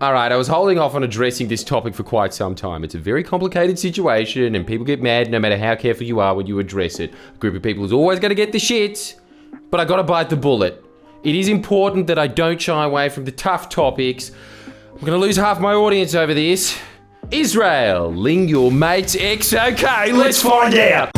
All right, I was holding off on addressing this topic for quite some time. It's a very complicated situation and people get mad no matter how careful you are when you address it. A group of people is always going to get the shits, but I got to bite the bullet. It is important that I don't shy away from the tough topics. I'm going to lose half my audience over this. Israel, ling your mate's ex. Okay, let's find out.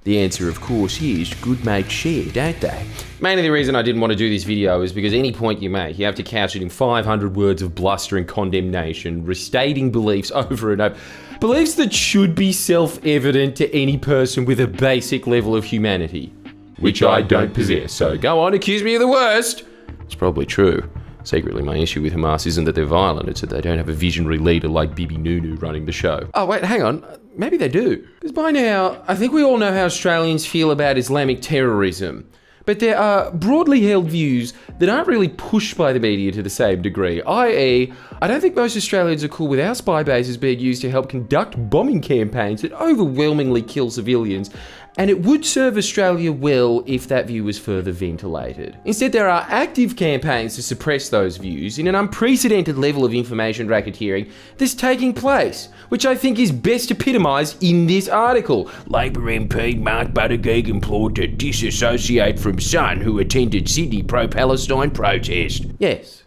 The answer, of course, is good mates share, don't they? Mainly the reason I didn't want to do this video is because any point you make, you have to couch it in 500 words of bluster and condemnation, restating beliefs over and over. Beliefs that should be self-evident to any person with a basic level of humanity. Which I don't possess, so go on, accuse me of the worst. It's probably true. Secretly, my issue with Hamas isn't that they're violent, it's that they don't have a visionary leader like Bibi Nunu running the show. Oh wait, hang on. Maybe they do. Because by now, I think we all know how Australians feel about Islamic terrorism. But there are broadly held views that aren't really pushed by the media to the same degree, i.e., I don't think most Australians are cool with our spy bases being used to help conduct bombing campaigns that overwhelmingly kill civilians, and it would serve Australia well if that view was further ventilated. Instead, there are active campaigns to suppress those views in an unprecedented level of information racketeering that's taking place, which I think is best epitomised in this article. Labor MP Mark Buttigieg implored to disassociate from son who attended Sydney pro-Palestine protest. Yes.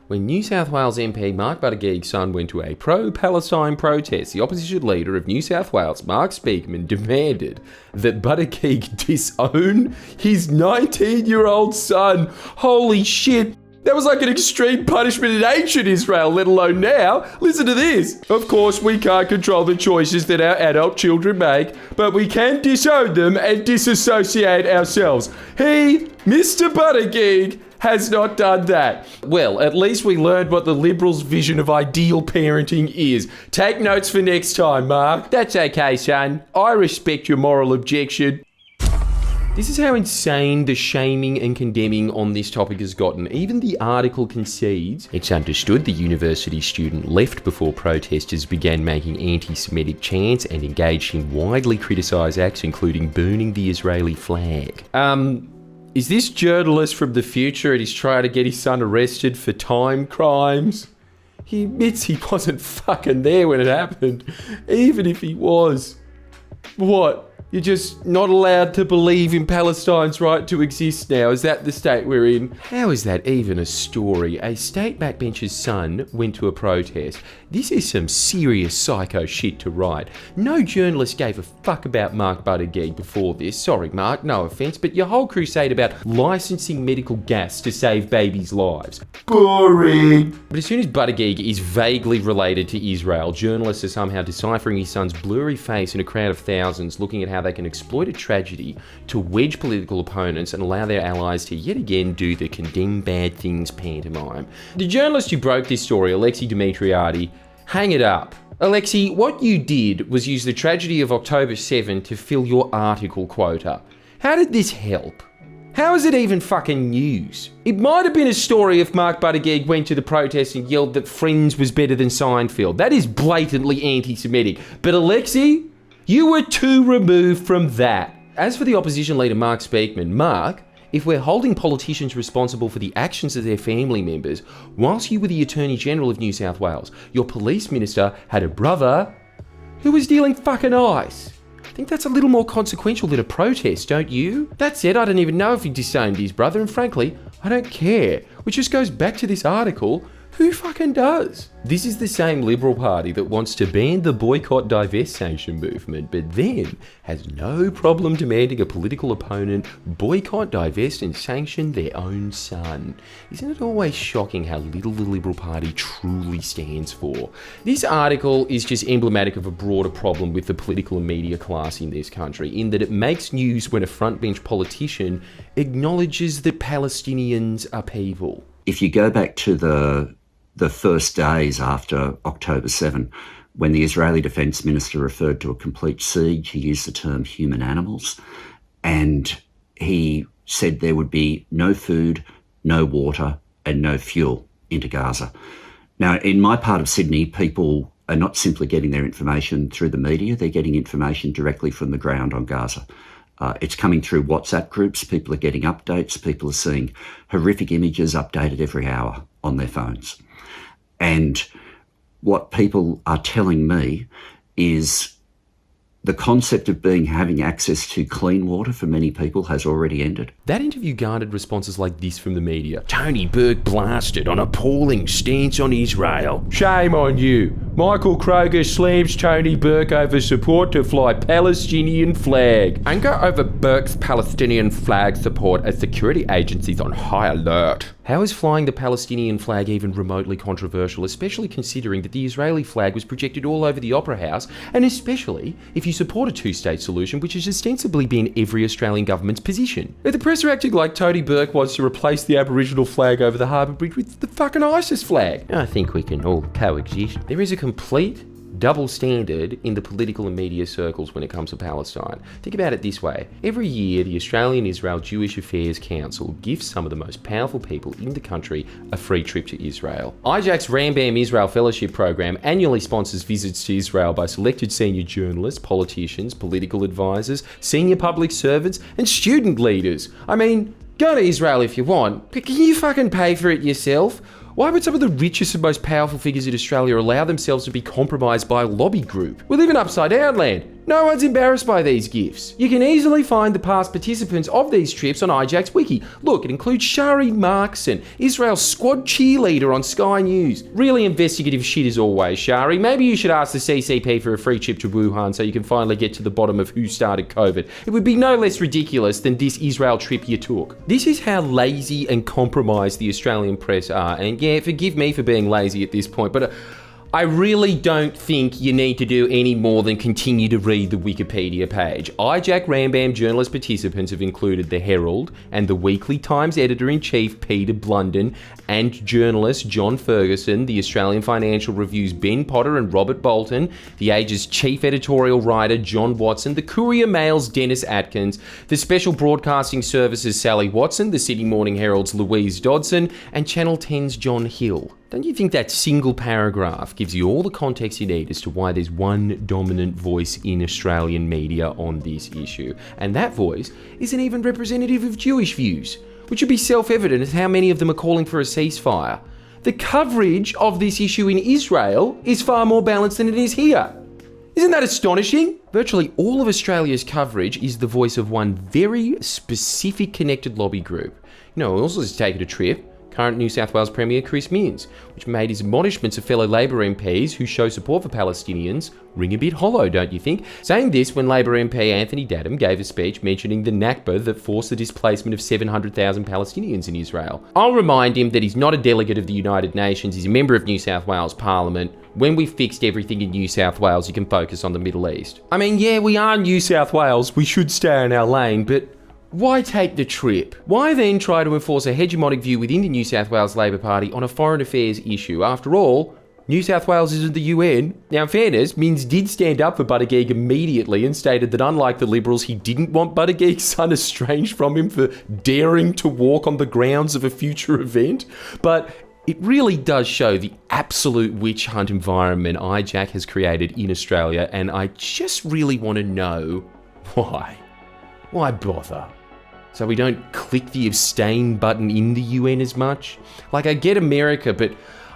When New South Wales MP Mark Buttigieg's son went to a pro-Palestine protest, the opposition leader of New South Wales, Mark Speakman, demanded that Buttigieg disown his 19-year-old son. Holy shit! That was like an extreme punishment in ancient Israel, let alone now. Listen to this. Of course, we can't control the choices that our adult children make, but we can disown them and disassociate ourselves. He, Mr. Buttigieg, has not done that. Well, at least we learned what the Liberals' vision of ideal parenting is. Take notes for next time, Mark. That's okay, son. I respect your moral objection. This is how insane the shaming and condemning on this topic has gotten. Even the article concedes it's understood the university student left before protesters began making anti-Semitic chants and engaged in widely criticised acts, including burning the Israeli flag. Is this journalist from the future and he's trying to get his son arrested for time crimes? He admits he wasn't fucking there when it happened, even if he was. What? You're just not allowed to believe in Palestine's right to exist now? Is that the state we're in? How is that even a story? A state backbencher's son went to a protest. This is some serious psycho shit to write. No journalist gave a fuck about Mark Buttigieg before this. Sorry, Mark, no offence, but your whole crusade about licensing medical gas to save babies' lives. Boring. But as soon as Buttigieg is vaguely related to Israel, journalists are somehow deciphering his son's blurry face in a crowd of thousands, looking at how they can exploit a tragedy to wedge political opponents and allow their allies to yet again do the condemn bad things pantomime. The journalist who broke this story, Alexei Dimitriadi, hang it up. Alexei, what you did was use the tragedy of October 7 to fill your article quota. How did this help? How is it even fucking news? It might have been a story if Mark Buttigieg went to the protest and yelled that Friends was better than Seinfeld. That is blatantly anti-Semitic. But Alexei, you were too removed from that. As for the opposition leader Mark Speakman, Mark, if we're holding politicians responsible for the actions of their family members, whilst you were the Attorney General of New South Wales, your police minister had a brother who was dealing fucking ice. I think that's a little more consequential than a protest, don't you? That said, I don't even know if he disowned his brother, and frankly, I don't care. Which just goes back to this article. Who fucking does? This is the same Liberal Party that wants to ban the boycott divest sanction movement, but then has no problem demanding a political opponent boycott, divest and sanction their own son. Isn't it always shocking how little the Liberal Party truly stands for? This article is just emblematic of a broader problem with the political and media class in this country, in that it makes news when a frontbench politician acknowledges that Palestinians are people. If you go back to the first days after October 7, when the Israeli Defence Minister referred to a complete siege, he used the term human animals, and he said there would be no food, no water and no fuel into Gaza. Now, in my part of Sydney, people are not simply getting their information through the media, they're getting information directly from the ground on Gaza. It's coming through WhatsApp groups. People are getting updates. People are seeing horrific images updated every hour on their phones. And what people are telling me is the concept of having access to clean water for many people has already ended. That interview garnered responses like this from the media. Tony Burke blasted on appalling stance on Israel. Shame on you. Michael Kroger slams Tony Burke over support to fly Palestinian flag. Anger over Burke's Palestinian flag support as security agencies on high alert. How is flying the Palestinian flag even remotely controversial, especially considering that the Israeli flag was projected all over the Opera House, and especially if you support a two-state solution, which has ostensibly been every Australian government's position? If the press are acting like Tony Burke wants to replace the Aboriginal flag over the Harbour Bridge with the fucking ISIS flag, I think we can all coexist. There is a complete double standard in the political and media circles when it comes to Palestine. Think about it this way. Every year, the Australian Israel Jewish Affairs Council gives some of the most powerful people in the country a free trip to Israel. IJAC's Rambam Israel Fellowship Program annually sponsors visits to Israel by selected senior journalists, politicians, political advisors, senior public servants, and student leaders. I mean, go to Israel if you want, but can you fucking pay for it yourself? Why would some of the richest and most powerful figures in Australia allow themselves to be compromised by a lobby group? We live in upside down land. No one's embarrassed by these gifts. You can easily find the past participants of these trips on IJAC's wiki. Look, it includes Shari Markson, Israel's squad cheerleader on Sky News. Really investigative shit as always, Shari. Maybe you should ask the CCP for a free trip to Wuhan so you can finally get to the bottom of who started COVID. It would be no less ridiculous than this Israel trip you took. This is how lazy and compromised the Australian press are. And yeah, forgive me for being lazy at this point, but I really don't think you need to do any more than continue to read the Wikipedia page. IJAC Rambam journalist participants have included the Herald and the Weekly Times editor-in-chief Peter Blunden and journalists John Ferguson, the Australian Financial Review's Ben Potter and Robert Bolton, the Age's chief editorial writer John Watson, the Courier Mail's Dennis Atkins, the Special Broadcasting Service's Sally Watson, the Sydney Morning Herald's Louise Dodson, and Channel 10's John Hill. Don't you think that single paragraph gives you all the context you need as to why there's one dominant voice in Australian media on this issue? And that voice isn't even representative of Jewish views, which should be self-evident as how many of them are calling for a ceasefire. The coverage of this issue in Israel is far more balanced than it is here. Isn't that astonishing? Virtually all of Australia's coverage is the voice of one very specific connected lobby group. You know, also has taken a trip. Current New South Wales Premier Chris Minns, which made his admonishments of fellow Labor MPs who show support for Palestinians ring a bit hollow, don't you think? Saying this when Labor MP Anthony Dadham gave a speech mentioning the Nakba that forced the displacement of 700,000 Palestinians in Israel. I'll remind him that he's not a delegate of the United Nations, he's a member of New South Wales Parliament. When we've fixed everything in New South Wales, you can focus on the Middle East. I mean, yeah, we are New South Wales, we should stay in our lane, but why take the trip? Why then try to enforce a hegemonic view within the New South Wales Labor Party on a foreign affairs issue? After all, New South Wales isn't the UN. Now, in fairness, Minns did stand up for Buttigieg immediately and stated that unlike the Liberals, he didn't want Buttigieg's son estranged from him for daring to walk on the grounds of a future event. But it really does show the absolute witch hunt environment IJAC has created in Australia, and I just really want to know why. Why bother? So we don't click the abstain button in the UN as much? Like, I get America, but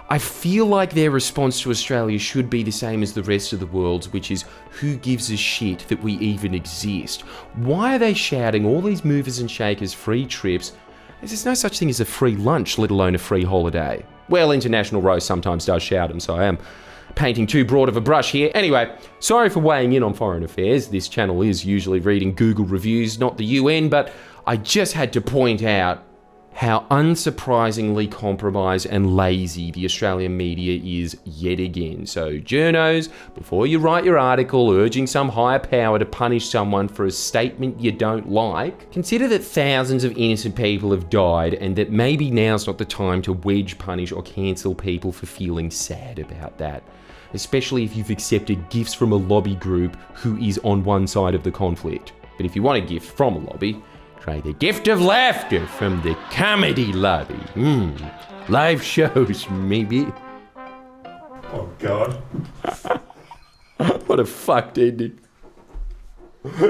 I feel like their response to Australia should be the same as the rest of the world's, which is, who gives a shit that we even exist? Why are they shouting all these movers and shakers free trips? There's no such thing as a free lunch, let alone a free holiday. Well, International Roast sometimes does shout them, so I am painting too broad of a brush here. Anyway, sorry for weighing in on foreign affairs. This channel is usually reading Google reviews, not the UN, but I just had to point out how unsurprisingly compromised and lazy the Australian media is yet again. So, journos, before you write your article urging some higher power to punish someone for a statement you don't like, consider that thousands of innocent people have died and that maybe now's not the time to wedge punish or cancel people for feeling sad about that. Especially if you've accepted gifts from a lobby group who is on one side of the conflict. But if you want a gift from a lobby, try the gift of laughter from the comedy lobby. Live shows, maybe. Oh, God. What a fucked ending.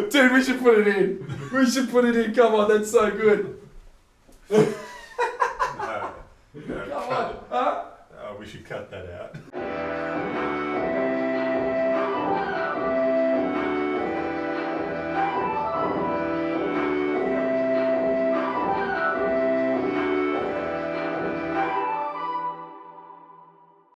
Dude, we should put it in. We should put it in. Come on, that's so good. No, Come on. Huh? we should cut that out.